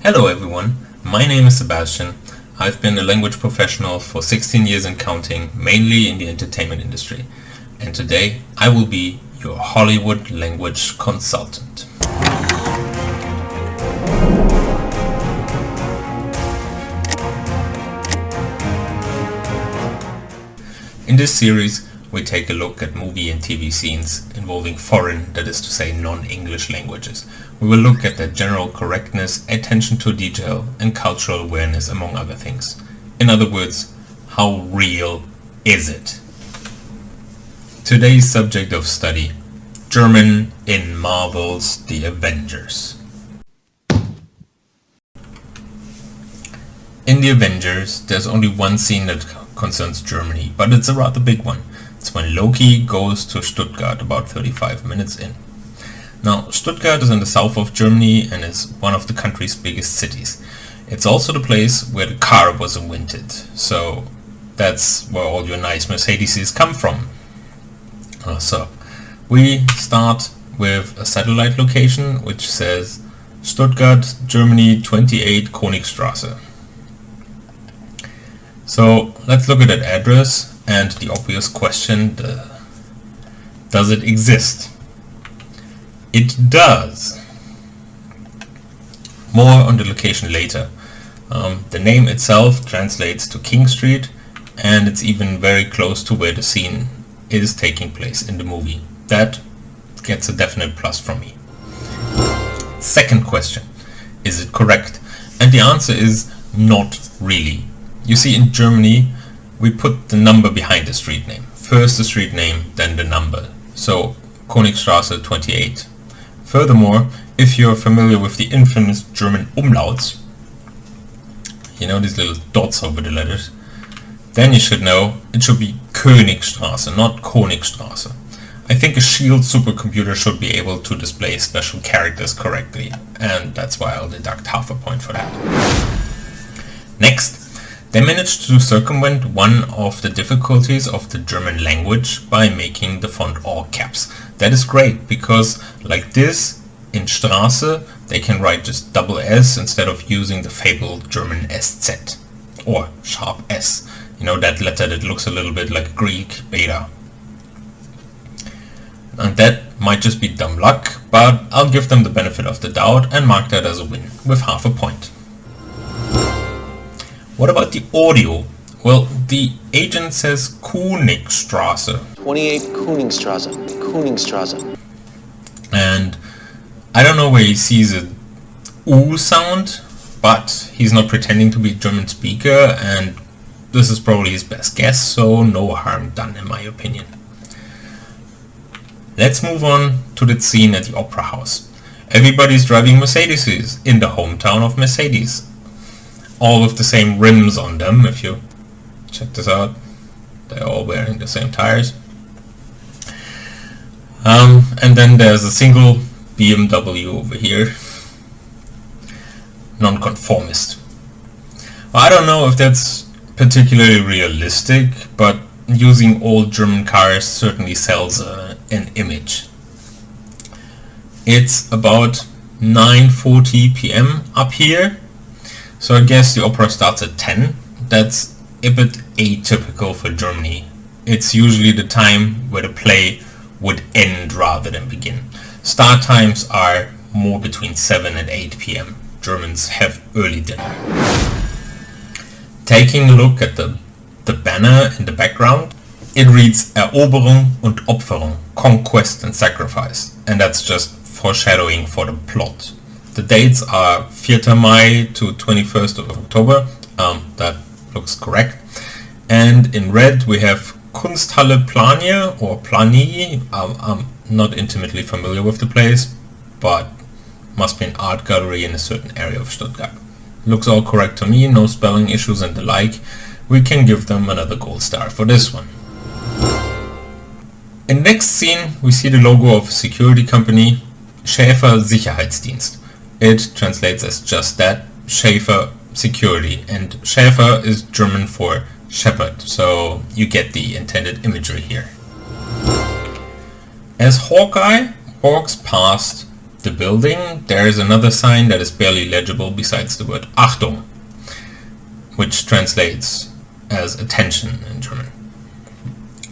Hello everyone, my name is Sebastian. I've been a language professional for 16 years and counting, mainly in the entertainment industry. And today I will be your Hollywood language consultant. In this series, we take a look at movie and TV scenes involving foreign, that is to say non-English languages. We will look at their general correctness, attention to detail, and cultural awareness, among other things. In other words, how real is it? Today's subject of study: German in Marvel's The Avengers. In The Avengers, there's only one scene that concerns Germany, but it's a rather big one. It's when Loki goes to Stuttgart about 35 minutes in. Now, Stuttgart is in the south of Germany and is one of the country's biggest cities. It's also the place where the car was invented, so that's where all your nice Mercedes come from. So, we start with a satellite location which says Stuttgart, Germany, 28 Königstraße. So, let's look at that address and the obvious question, does it exist? It does. More on the location later. The name itself translates to King Street, and it's even very close to where the scene is taking place in the movie. That gets a definite plus from me. Second question, is it correct? And the answer is not really. You see, in Germany, we put the number behind the street name. First the street name, then the number. So, Königstraße 28. Furthermore, if you're familiar with the infamous German umlauts, you know, these little dots over the letters, then you should know it should be Königstraße, not Königstraße. I think a Shield supercomputer should be able to display special characters correctly, and that's why I'll deduct half a point for that. Next, they managed to circumvent one of the difficulties of the German language by making the font all caps. That is great, because like this, in Straße, they can write just double S instead of using the fabled German SZ, or sharp S. You know, that letter that looks a little bit like Greek beta. And that might just be dumb luck, but I'll give them the benefit of the doubt and mark that as a win, with half a point. What about the audio? Well, the agent says Königstraße. 28 Königstraße. And I don't know where he sees a U sound, but he's not pretending to be a German speaker, and this is probably his best guess, so no harm done in my opinion. Let's move on to the scene at the Opera House. Everybody's driving Mercedes in the hometown of Mercedes. All with the same rims on them, if you check this out. They're all wearing the same tires. And then there's a single BMW over here. Nonconformist. I don't know if that's particularly realistic, but using old German cars certainly sells an image. It's about 9:40 p.m. up here, so I guess the opera starts at 10. That's a bit atypical for Germany. It's usually the time where the play would end rather than begin. Start times are more between 7 and 8 p.m. Germans have early dinner. Taking a look at the banner in the background, it reads Eroberung und Opferung, conquest and sacrifice, and that's just foreshadowing for the plot. The dates are 4 May to 21st of October, that looks correct, and in red we have Kunsthalle Planie or Planie. I'm not intimately familiar with the place, but must be an art gallery in a certain area of Stuttgart. Looks all correct to me, no spelling issues and the like. We can give them another gold star for this one. In the next scene we see the logo of a security company, Schäfer Sicherheitsdienst. It translates as just that, Schäfer Security, and Schäfer is German for shepherd, so you get the intended imagery here. As Hawkeye walks past, the building, there is another sign that is barely legible besides the word Achtung, which translates as attention in German.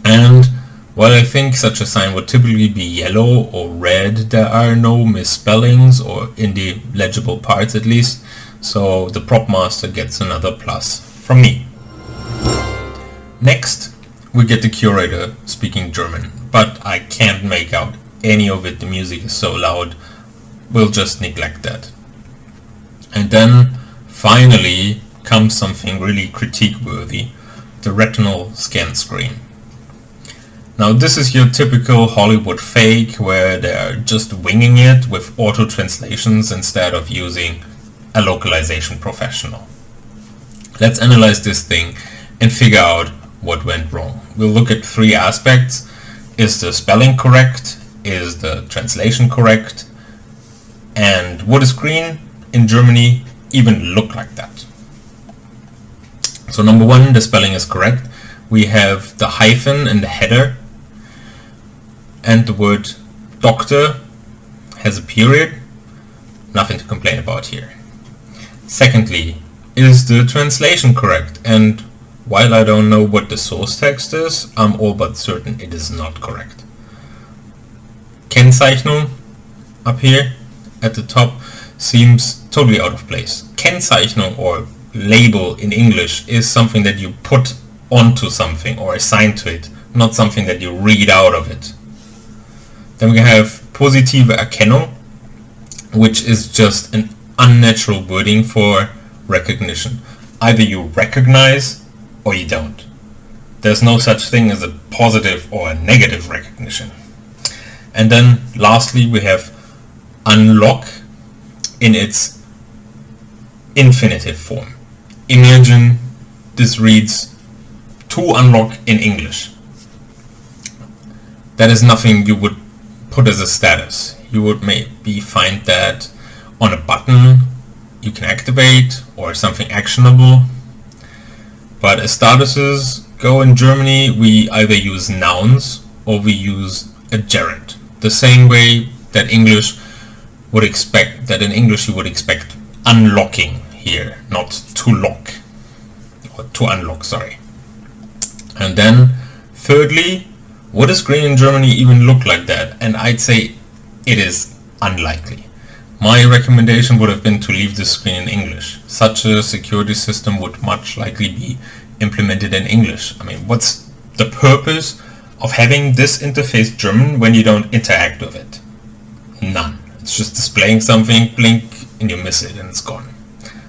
And while I think such a sign would typically be yellow or red, there are no misspellings, or in the legible parts at least, so the prop master gets another plus from me. Next, we get the curator speaking German, but I can't make out any of it, the music is so loud, we'll just neglect that. And then, finally, comes something really critique-worthy, the retinal scan screen. Now this is your typical Hollywood fake where they're just winging it with auto translations instead of using a localization professional. Let's analyze this thing and figure out what went wrong. We'll look at three aspects. Is the spelling correct? Is the translation correct? And would a screen in Germany even look like that? So number one, the spelling is correct. We have the hyphen in the header, and the word doctor has a period. Nothing to complain about here. Secondly, is the translation correct? And while I don't know what the source text is, I'm all but certain it is not correct. Kennzeichnung up here at the top seems totally out of place. Kennzeichnung, or label in English, is something that you put onto something or assign to it, not something that you read out of it. Then we have positive Erkennung, which is just an unnatural wording for recognition. Either you recognize or you don't. There's no such thing as a positive or a negative recognition. And then lastly we have unlock in its infinitive form. Imagine this reads to unlock in English. That is nothing you would put as a status. You would maybe find that on a button you can activate or something actionable. But as statuses go in Germany, we either use nouns or we use a gerund. The same way that in English you would expect unlocking here, not to lock, or to unlock, sorry. And then thirdly, would a screen in Germany even look like that? And I'd say it is unlikely. My recommendation would have been to leave the screen in English. Such a security system would much likely be implemented in English. I mean, what's the purpose of having this interface German when you don't interact with it? None. It's just displaying something, blink, and you miss it and it's gone.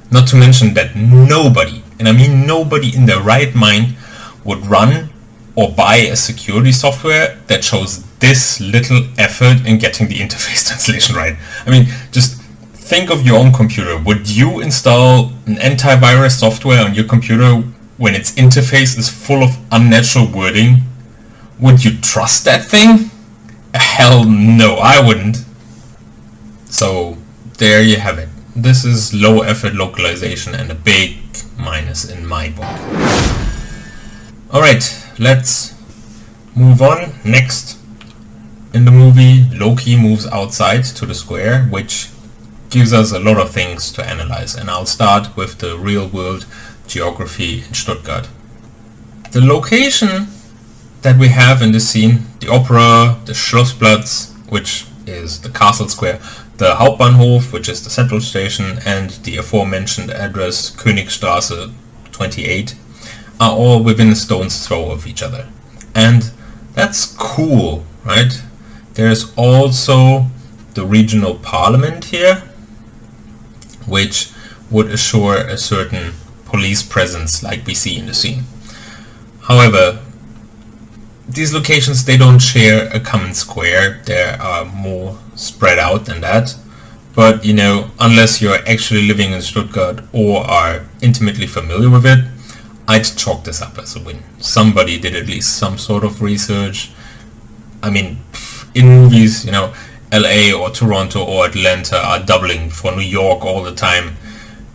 Not to mention that nobody, and I mean nobody in their right mind, would run or buy a security software that shows this little effort in getting the interface translation right. I mean, just think of your own computer. Would you install an antivirus software on your computer when its interface is full of unnatural wording? Would you trust that thing? Hell no, I wouldn't. So there you have it. This is low effort localization and a big minus in my book. Alright, let's move on. Next, in the movie, Loki moves outside to the square, which gives us a lot of things to analyze, and I'll start with the real world geography in Stuttgart. The location that we have in this scene, the opera, the Schlossplatz, which is the castle square, the Hauptbahnhof, which is the central station, and the aforementioned address Königstraße 28, are all within a stone's throw of each other. And that's cool, right? There's also the regional parliament here, which would assure a certain police presence like we see in the scene. However, these locations, they don't share a common square. They are more spread out than that. But, you know, unless you're actually living in Stuttgart or are intimately familiar with it, I'd chalk this up as a win. Somebody did at least some sort of research. I mean, in movies, you know, LA or Toronto or Atlanta are doubling for New York all the time.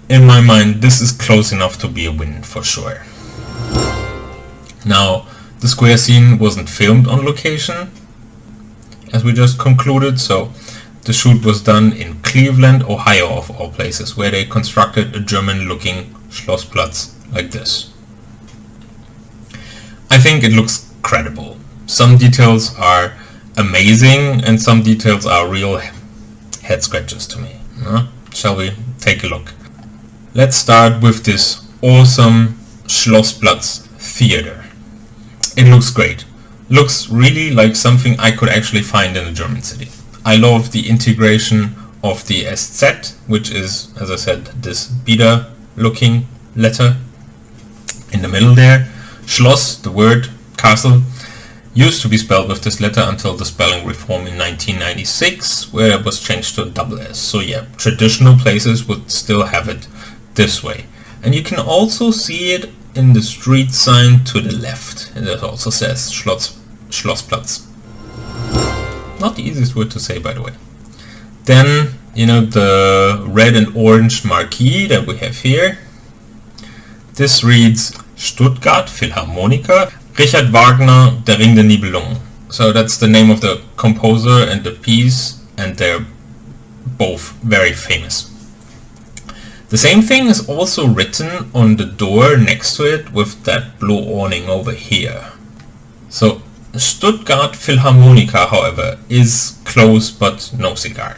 In my mind, this is close enough to be a win for sure. Now, the square scene wasn't filmed on location, as we just concluded, so the shoot was done in Cleveland, Ohio, of all places, where they constructed a German-looking Schlossplatz like this. I think it looks credible. Some details are amazing and some details are real head scratchers to me. Shall we take a look? Let's start with this awesome Schlossplatz theater. It looks great. Looks really like something I could actually find in a German city. I love the integration of the SZ, which is, as I said, this Beta looking letter in the middle there. Schloss, the word castle, used to be spelled with this letter until the spelling reform in 1996, where it was changed to a double S. So yeah, traditional places would still have it this way. And you can also see it in the street sign to the left. And it also says Schlossplatz. Not the easiest word to say, by the way. Then, the red and orange marquee that we have here. This reads Stuttgart Philharmoniker, Richard Wagner, Der Ring der Nibelungen. So that's the name of the composer and the piece, and they're both very famous. The same thing is also written on the door next to it with that blue awning over here. So Stuttgart Philharmoniker, however, is close but no cigar.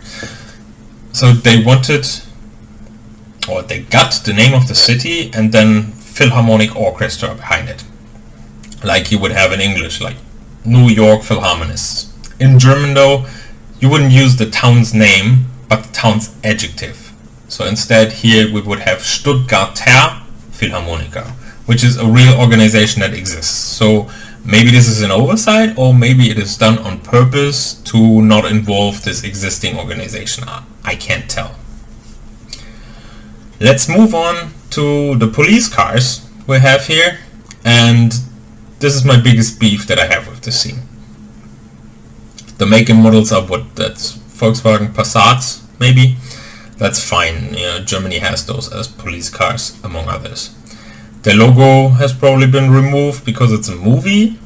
So they wanted, or they got the name of the city and then Philharmonic Orchestra behind it. Like you would have in English, like New York Philharmonists. In German though, you wouldn't use the town's name, but the town's adjective. So instead here we would have Stuttgarter Philharmoniker, which is a real organization that exists. So maybe this is an oversight, or maybe it is done on purpose to not involve this existing organization. I can't tell. Let's move on to the police cars we have here, and this is my biggest beef that I have with this scene. The make and models are that's Volkswagen Passats, maybe. That's fine, Germany has those as police cars, among others. The logo has probably been removed because it's a movie.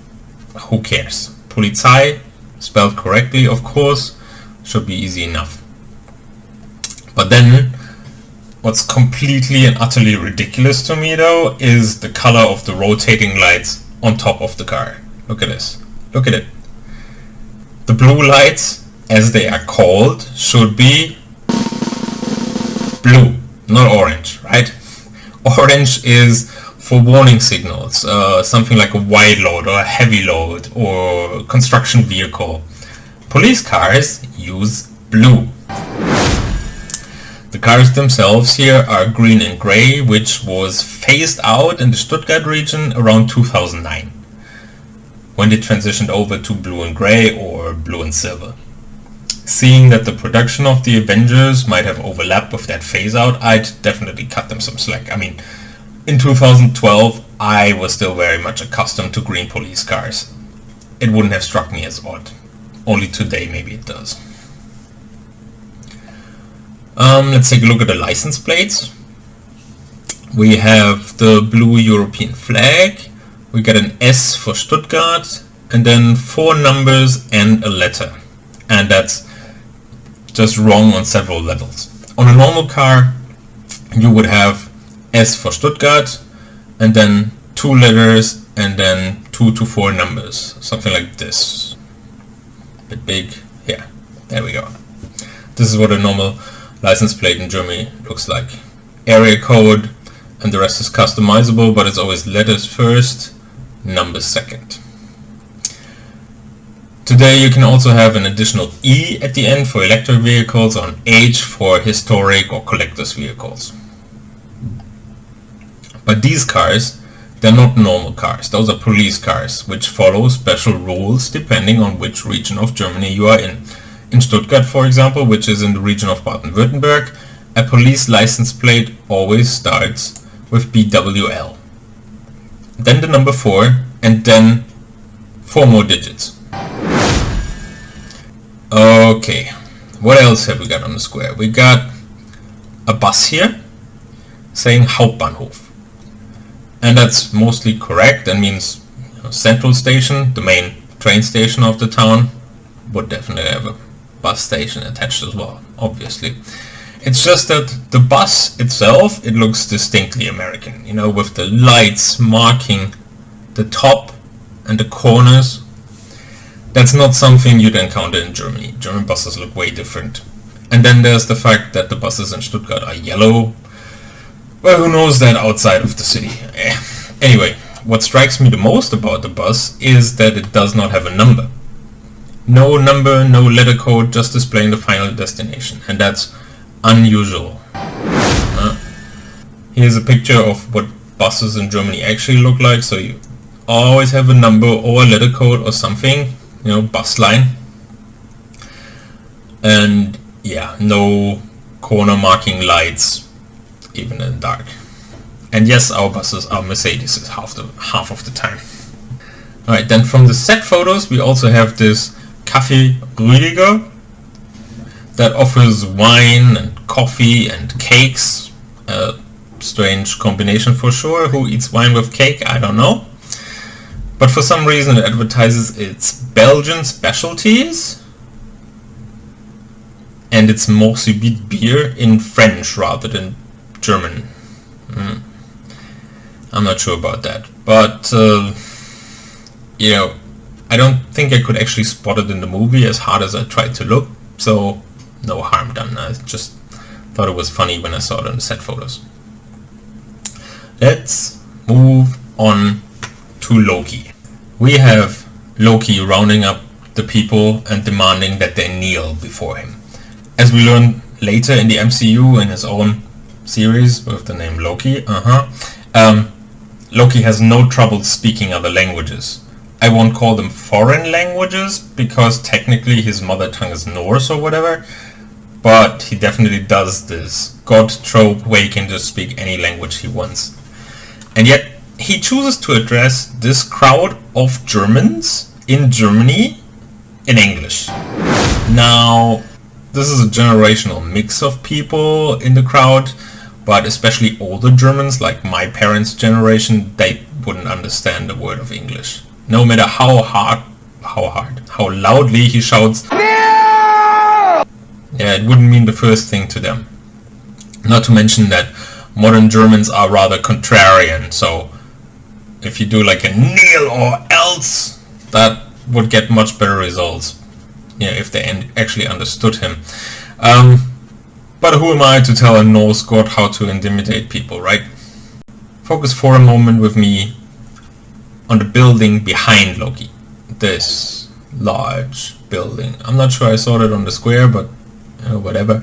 Who cares? Polizei, spelled correctly, of course, should be easy enough. But then, what's completely and utterly ridiculous to me though, is the color of the rotating lights on top of the car. Look at this. Look at it. The blue lights, as they are called, should be blue, not orange, right? Orange is for warning signals, something like a wide load or a heavy load or construction vehicle. Police cars use blue. The cars themselves here are green and grey, which was phased out in the Stuttgart region around 2009, when they transitioned over to blue and grey or blue and silver. Seeing that the production of the Avengers might have overlapped with that phase out, I'd definitely cut them some slack. I mean, in 2012 I was still very much accustomed to green police cars. It wouldn't have struck me as odd. Only today maybe it does. Let's take a look at the license plates. We have the blue European flag. We get an S for Stuttgart and then 4 numbers and a letter. And that's just wrong on several levels. On a normal car you would have S for Stuttgart and then 2 letters and then 2 to 4 numbers, something like this. A bit big, yeah, there we go. This is what a normal license plate in Germany looks like. Area code and the rest is customizable, but it's always letters first, numbers second. Today you can also have an additional E at the end for electric vehicles or an H for historic or collector's vehicles. But these cars, they're not normal cars. Those are police cars, which follow special rules depending on which region of Germany you are in. In Stuttgart, for example, which is in the region of Baden-Württemberg, a police license plate always starts with BWL. Then the number 4, and then 4 more digits. Okay, what else have we got on the square? We got a bus here saying Hauptbahnhof. And that's mostly correct. That means central station, the main train station of the town. Would definitely have a bus station attached as well, obviously. It's just that the bus itself, it looks distinctly American, you know, with the lights marking the top and the corners. That's not something you'd encounter in Germany. German buses look way different. And then there's the fact that the buses in Stuttgart are yellow. Well, who knows that outside of the city? Anyway, what strikes me the most about the bus is that it does not have a number. No number, no letter code, just displaying the final destination. And that's unusual. Here's a picture of what buses in Germany actually look like. So you always have a number or a letter code or something, you know, bus line. And yeah, no corner marking lights, even in the dark. And yes, our buses are Mercedes half of the time. Alright, then from the set photos we also have this Café Rüdiger that offers wine and coffee and cakes. A strange combination for sure. Who eats wine with cake? I don't know. But for some reason it advertises its Belgian specialties and its Morsubit beer in French rather than German. I'm not sure about that. But, you know, I don't think I could actually spot it in the movie as hard as I tried to look. So, no harm done. I just thought it was funny when I saw it in the set photos. Let's move on to Loki. We have Loki rounding up the people and demanding that they kneel before him. As we learn later in the MCU in his own series with the name Loki, Loki has no trouble speaking other languages. I won't call them foreign languages because technically his mother tongue is Norse or whatever, but he definitely does this god trope where he can just speak any language he wants. And yet he chooses to address this crowd of Germans in Germany in English. Now, this is a generational mix of people in the crowd, but especially older Germans, like my parents' generation, they wouldn't understand a word of English. No matter how loudly he shouts, "No!" Yeah, it wouldn't mean the first thing to them. Not to mention that modern Germans are rather contrarian, so if you do like a kneel or else, that would get much better results. Yeah, if they actually understood him. But who am I to tell a Norse god how to intimidate people, right? Focus for a moment with me on the building behind Loki. This large building. I'm not sure I saw it on the square, but whatever.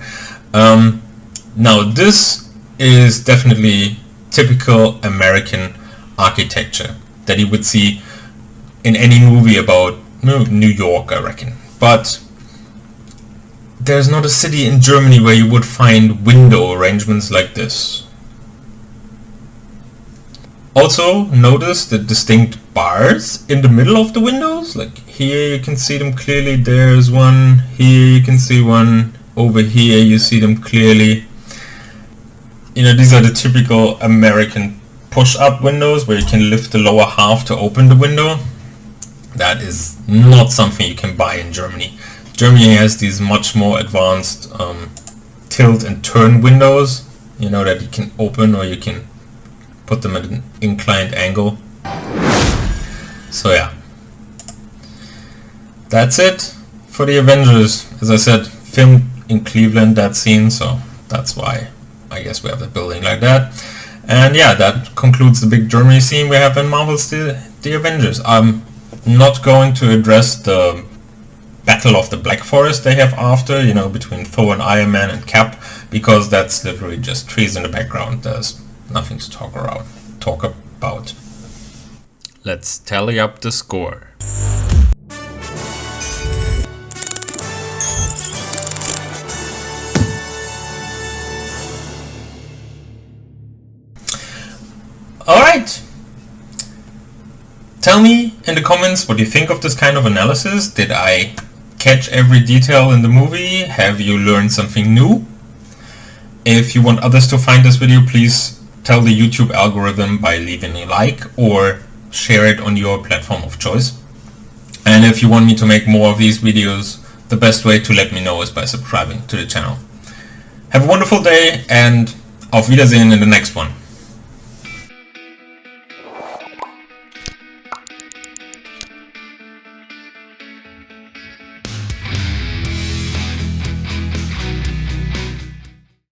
Now this is definitely typical American architecture that you would see in any movie about New York, I reckon. But there's not a city in Germany where you would find window arrangements like this. Also, notice the distinct bars in the middle of the windows. Like here you can see them clearly, there's one, here you can see one, over here you see them clearly. You know, these are the typical American push-up windows where you can lift the lower half to open the window. That is not something you can buy in Germany. Germany has these much more advanced tilt and turn windows, you know, that you can open or you can put them at an inclined angle. So yeah, that's it for the Avengers. As I said, filmed in Cleveland, that scene, so that's why I guess we have the building like that. And yeah, that concludes the big Germany scene we have in Marvel's The Avengers. I'm not going to address the Battle of the Black Forest they have after, you know, between Thor and Iron Man and Cap, because that's literally just trees in the background. There's nothing to talk about. Let's tally up the score. Alright! Tell me in the comments what you think of this kind of analysis. Did I catch every detail in the movie? Have you learned something new? If you want others to find this video, please tell the YouTube algorithm by leaving a like or share it on your platform of choice. And if you want me to make more of these videos, the best way to let me know is by subscribing to the channel. Have a wonderful day and auf Wiedersehen in the next one.